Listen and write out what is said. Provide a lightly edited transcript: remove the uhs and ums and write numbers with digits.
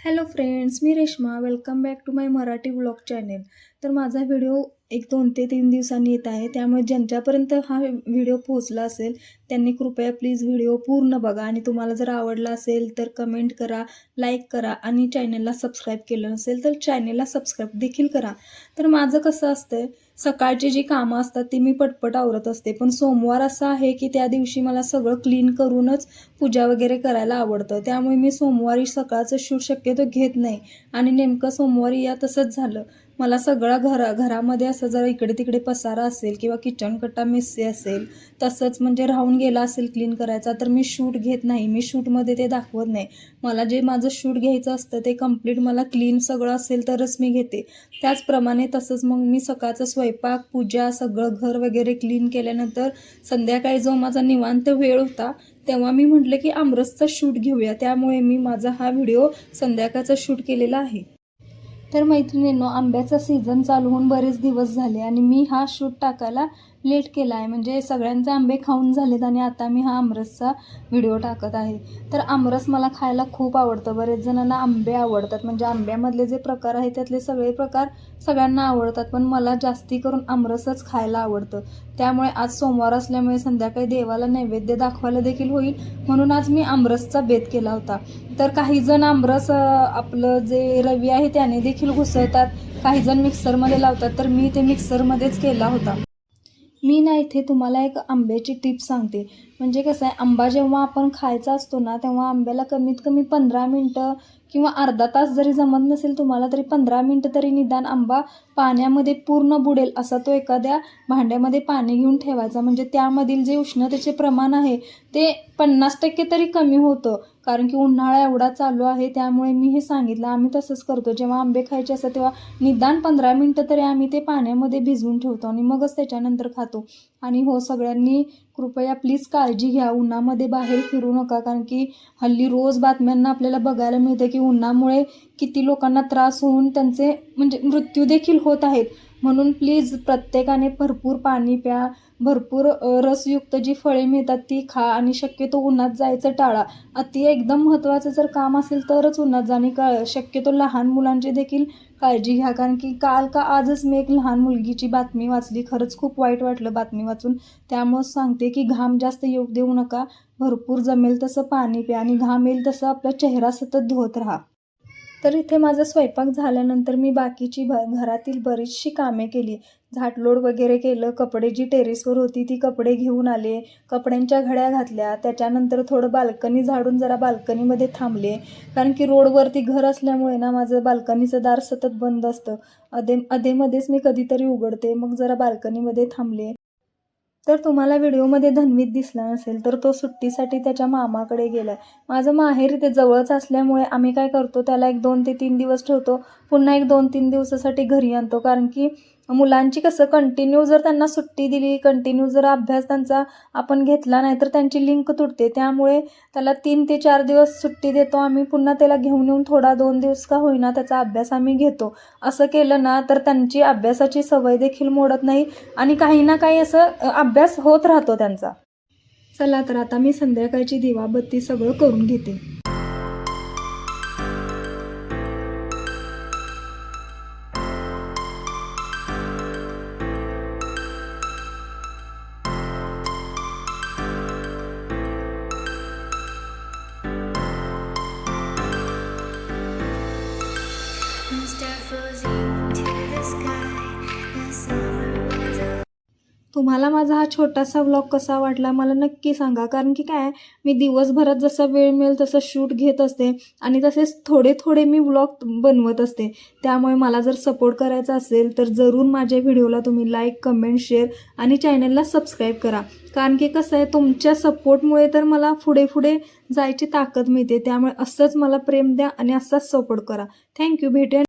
Hello friends, मी Reshma. Welcome back to my Marathi vlog channel. तर माझा व्हिडिओ 2 ते 3 दिवसांनी येत आहे. त्यामुळे ज्यांच्यापर्यंत हा व्हिडिओ पोहोचला असेल त्यांनी कृपया प्लीज व्हिडिओ पूर्ण बघा आणि तुम्हाला जर आवडला असेल तर कमेंट करा, लाईक करा आणि चॅनेलला सबस्क्राईब केलं नसेल तर चॅनेलला सबस्क्राईब देखील करा. तर माझं कसं असतंय, सकाळची जी कामं असतात ती मी पटपट आवरत असते. पण सोमवार असा आहे की त्या दिवशी मला सगळं क्लीन करूनच पूजा वगैरे करायला आवडतं. त्यामुळे मी सोमवारी सकाळचं शूट शक्यतो घेत नाही आणि नेमकं सोमवारी या तसंच झालं. मला सगळा घरामध्ये असं जरा इकडे-तिकडे पसारा असेल किंवा किचन कट्टा मेसी असेल, तसंच म्हणजे राहून गेला असेल क्लीन करायचा, तर मी शूट घेत नाही. मी शूटमध्ये ते दाखवत नाही. मला जे माझं शूट घ्यायचं असतं ते कंप्लीट मला क्लीन सगळं असेल तरच मी घेते. त्याचप्रमाणे तसंच मग मी सकाळचा स्वयंपाक, पूजा, सगळं घर वगैरे क्लीन केल्यानंतर संध्याकाळी जो माझा निवांत वेळ होता, तेव्हा मी म्हटलं की आमरसचा शूट घेऊया. त्यामुळे मी माझा हा व्हिडिओ संध्याकाळचा शूट केलेला आहे. तर मैत्रिणींनो, आंब्याचा सीझन चालू होऊन बरेच दिवस झाले आणि मी हा शूट टाकायला लेट केला आहे. म्हणजे सगळ्यांचे आंबे खाऊन झालेत आणि आता मी हा आमरसचा व्हिडिओ टाकत आहे. तर आमरस मला खायला खूप आवडतं. बरेच जणांना आंबे आवडतात. म्हणजे आंब्यामधले जे प्रकार आहेत त्यातले सगळे प्रकार सगळ्यांना आवडतात. पण मला जास्ती करून आमरसच खायला आवडतं. त्यामुळे आज सोमवार असल्यामुळे संध्याकाळी देवाला नैवेद्य दाखवायला देखील होईल म्हणून आज मी आमरसचा बेत केला होता. तर काही जण आमरस आपलं जे रवी आहे त्याने देखील घुसळतात, काही जण मिक्सरमध्ये लावतात. तर मी ते मिक्सरमध्येच केला होता. मी ना इथे तुम्हाला एक आंब्याची टिप सांगते. म्हणजे कसं आहे, आंबा जेव्हा आपण खायचा असतो ना, तेव्हा आंब्याला कमीत कमी 15 मिनटं किंवा अर्धा तास जरी जमत नसेल तुम्हाला, तरी 15 मिनटं तरी निदान आंबा पाण्यामध्ये पूर्ण बुडेल असा तो एखाद्या भांड्यामध्ये पाणी घेऊन ठेवायचा. म्हणजे त्यामधील जे उष्णतेचे प्रमाण आहे ते 50% तरी कमी होतं. कारण की उन्हाळा एवढा चालू आहे, त्यामुळे मी हे सांगितलं. आम्ही तसंच करतो. जेव्हा आंबे खायचे असतात तेव्हा निदान 15 मिनटं तरी आम्ही ते पाण्यामध्ये भिजवून ठेवतो आणि मगच त्याच्यानंतर खातो. आणि हो, सगळ्यांनी कृपया प्लीज काळजी घ्या. उन्हामध्ये बाहेर फिरू नका. कारण की हल्ली रोज बातम्यांना आपल्याला बघायला मिळतं की उन्हामुळे किती लोकांना त्रास होऊन त्यांचे म्हणजे मृत्यू देखील होत आहेत. म्हणून प्लीज प्रत्येकाने भरपूर पाणी प्या, भरपूर रसयुक्त जी फळे मिळतात ती खा आणि शक्यतो उन्हात जायचं टाळा. अति एकदम महत्त्वाचं जर काम असेल तरच उन्हात जा आणि शक्यतो लहान मुलांची देखील काळजी घ्या. कारण की काल का आजच मी एक लहान मुलगीची बातमी वाचली. खरंच खूप वाईट वाटलं बातमी वाचून. त्यामुळंच सांगते की घाम जास्त येऊ देऊ नका. भरपूर जमेल तसं पाणी प्या आणि घाम येईल तसं आपला चेहरा सतत धुवत राहा. तर इथे माझा स्वयंपाक झाल्यानंतर मी बाकीची घरातील बरीचशी कामे केली. झाडलोट वगैरे केलं. कपडे जी टेरेसवर होती ती कपडे घेऊन आले. कपड्यांच्या घड्या घातल्या. त्याच्यानंतर थोडं बाल्कनी झाडून जरा बाल्कनीमध्ये थांबले. कारण की रोडवरती घर असल्यामुळे ना माझं बाल्कनीचं दार सतत बंद असतं. अधेमध्येच मी कधीतरी उघडते. मग जरा बाल्कनीमध्ये थांबले. तर तुम्हाला व्हिडिओमध्ये धन्वीत दिसला नसेल तर तो सुट्टीसाठी त्याच्या मामाकडे गेलाय. माझं माहेर इथे जवळच असल्यामुळे आम्ही काय करतो, त्याला 2 ते 3 दिवस ठेवतो. पुन्हा 2-3 दिवसासाठी घरी आणतो. कारण की मुलांची कसं कंटिन्यू जर त्यांना सुट्टी दिली, कंटिन्यू जर अभ्यास त्यांचा आपण घेतला नाही तर त्यांची लिंक तुटते. त्यामुळे त्याला 3 ते 4 दिवस सुट्टी देतो आम्ही. पुन्हा त्याला घेऊन येऊन थोडा 2 दिवस का होईना त्याचा अभ्यास आम्ही घेतो. असं केलं ना तर त्यांची अभ्यासाची सवय देखील मोडत नाही आणि काही ना काही असं अभ्यास होत राहतो त्यांचा. चला तर आता मी संध्याकाळची दिवाबत्ती सगळं करून घेते. तुम्हाला माझा हा छोटासा व्लॉग कसा वाटला मला नक्की सांगा. कारण की काय आहे, मी दिवसभरात जसा वेळ मिळेल तसं शूट घेत असते आणि तसेच थोडे मी व्लॉग बनवत असते. त्यामुळे मला जर सपोर्ट करायचा असेल तर जरूर माझ्या व्हिडिओला तुम्ही लाईक, कमेंट, शेअर आणि चॅनलला सबस्क्राईब करा. कारण की कसं आहे, तुमच्या सपोर्टमुळे तर मला पुढे जायची ताकद मिळते. त्यामुळे असंच मला प्रेम द्या आणि असाच सपोर्ट करा. थँक्यू. भेटूया.